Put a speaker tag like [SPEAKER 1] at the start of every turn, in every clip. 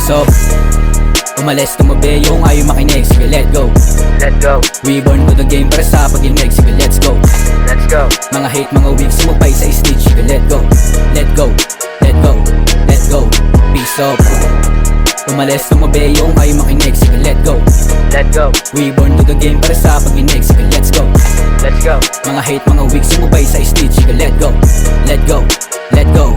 [SPEAKER 1] Face off. Umalis, tumabi yung ayaw makinig. Sige, let go.
[SPEAKER 2] Let go,
[SPEAKER 1] We born to the game para sa pag-inig. Sige, let's go.
[SPEAKER 2] let's go.
[SPEAKER 1] Mga hate, mga weak, sumupay sa stage. Sige, let go. Let go, let go, let go. Peace off. Umalis, tumabi yung ayaw makinig. Sige, let go.
[SPEAKER 2] Let go,
[SPEAKER 1] We born to the game para sa pag-inig. Sige, let's go.
[SPEAKER 2] let's go.
[SPEAKER 1] Mga hate, mga weak, sumupay sa stage. Sige, let go. Let go, let go.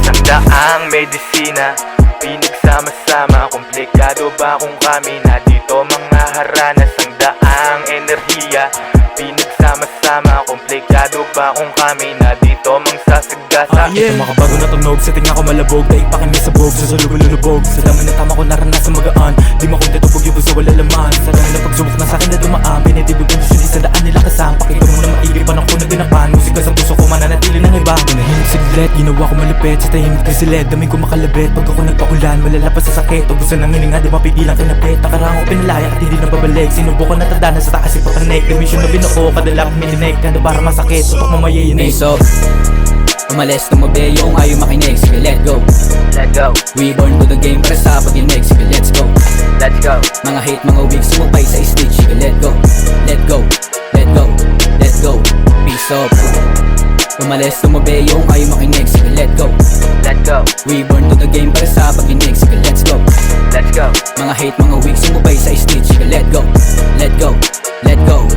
[SPEAKER 2] Sandaang medisina, pinagsama-sama. Komplikado ba kung kami na dito mga harana? Sandaang enerhiya, pinagsama-sama. Komplikado ba kung kami na dito mang sasagasa?
[SPEAKER 3] Ito makabago na tunog, sa tinga ko malabog. Daig pa kami sa bog, sa sulubulubog. Sa dami na tama ko naranasan magaan. Di makuntetubog yung sa wala laman. Sa dami na pagsubok na sa'kin na dumaan. Pinitibig kondisyon, isa daan nila kasama. Pakita mo na maigi, panang ko na ginapan. Musika sa puso ko, mananatili ng iba. Manahimik siglet, ginawa ko malupit. Sa tahimik na silid, daming ko makalabit. Pag ako nagpaulan, malalapas sa sakit. Ubusan ng hininga, di mapigilan kinapit. Nakarang ko pinalaya at hindi na babalik. Sinubukan na tanda na sa taas ipapanik. Demisyon na binuo, kadala kong mininig. Kanda para masakit, tutok mamayayinig.
[SPEAKER 1] Face off. Umalis, tumabi yung ayaw makinig. Sige, let go.
[SPEAKER 2] Let go,
[SPEAKER 1] We born to the game para sa pag-inig. Sige, let's go.
[SPEAKER 2] let's go.
[SPEAKER 1] Mga hate, mga weak, sumupay sa stage. Sige, let go. Let go, let go, let go. Peace off. Umalis, tumabi yung ayaw makinig. Sige, let go.
[SPEAKER 2] Let go,
[SPEAKER 1] We born to the game para sa pag-inig. Sige, let's go.
[SPEAKER 2] let's go.
[SPEAKER 1] Mga hate, mga weak, sumupay sa stage. Sige, let go. Let go, let go.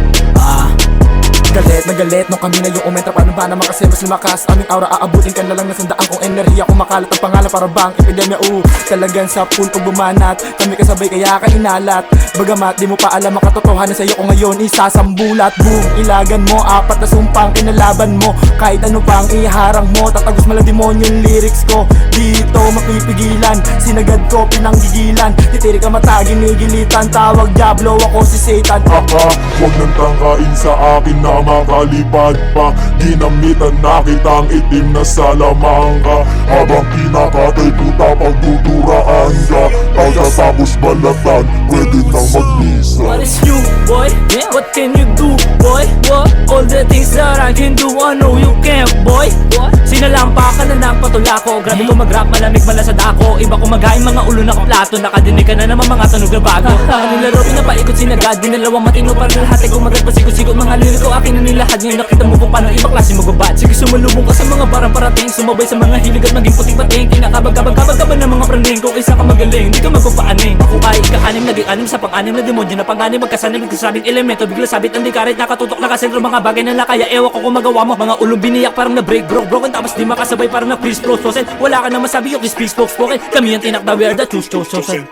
[SPEAKER 4] Galit na galit nung kami na yung umentra. Paano ba naman kasi mas lumakas aming aura? Aabutin ka na lang na sandaan kong enerhiya. Kumakalat ang pangalan para bang epidemya. Talagang sa pool pag bumanat kami kasabay kaya ka inalat. Bagamat di mo pa alam ang katotohanan sa'yo ko ngayon isasambulat. Boom, ilagan mo, apat na sumpang kinalaban mo. Kahit ano pang iharang mo, tatagos malang demonyo yung lyrics ko. Dito mapipigilan, sinagad ko pinanggigilan. Titiri ka mata, ginigilitan. Tawag GOW-Jo, ako si Satan.
[SPEAKER 5] Huwag nang tangkain sa akin na makalipad pa. Ginamitan na kitang itim na salamangka. Habang kinakatay puta pagtuturaan ka. Pagkatapos balatan, pwede nang magmisa.
[SPEAKER 6] What is you, boy? Yeah. What can you do, boy? What? All the things that I can do, I know you can't, boy. What? Sinalampa ka na ng patula ko. Grabe ko mag-rap, malamig malasad ako. Iba ko maghain mga ulo na kaplato. Nakadinig ka na naman mga tunog na bago. Nilaro, pinapaikot sinagad. Ginalawang matino para lahat ay kumagat pasikot-sikot. Mga liriko akin na nilahad. Ngayon nakita mo kung paano ibang klase magbabad. Sige sumalubong ka sa mga barang parating. Sumabay sa mga hilig at maging puting-pating. Kinakabag-kabag-kabag ka ba ng mga praning? Kung isa ka magaling, di ka magpapaaning. Ako ay ika-anim, naging anim sa pang-anim na demonyo. Na pang-anim magkasanim, nagkasabing elemento. Bigla sabit ang dikarit, nakatutok, nakasentro. Mga bagay na lakaya, ewa ko kung magawa mo. Mga ulong biniyak parang na-break, broken. Tapos di makasabay parang na-freeze, frozen. Wala ka na masabi, yung speak, spoken. Kami ang tinakda, we are the chosen.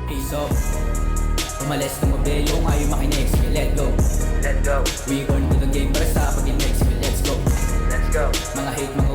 [SPEAKER 1] Peace off. Umalis, tumabi yung ayaw makinig. Sige, let go.
[SPEAKER 2] Let go,
[SPEAKER 1] We born to the game para sa pag-inig. Sige, let's go.
[SPEAKER 2] let's go.
[SPEAKER 1] Mga hate, mga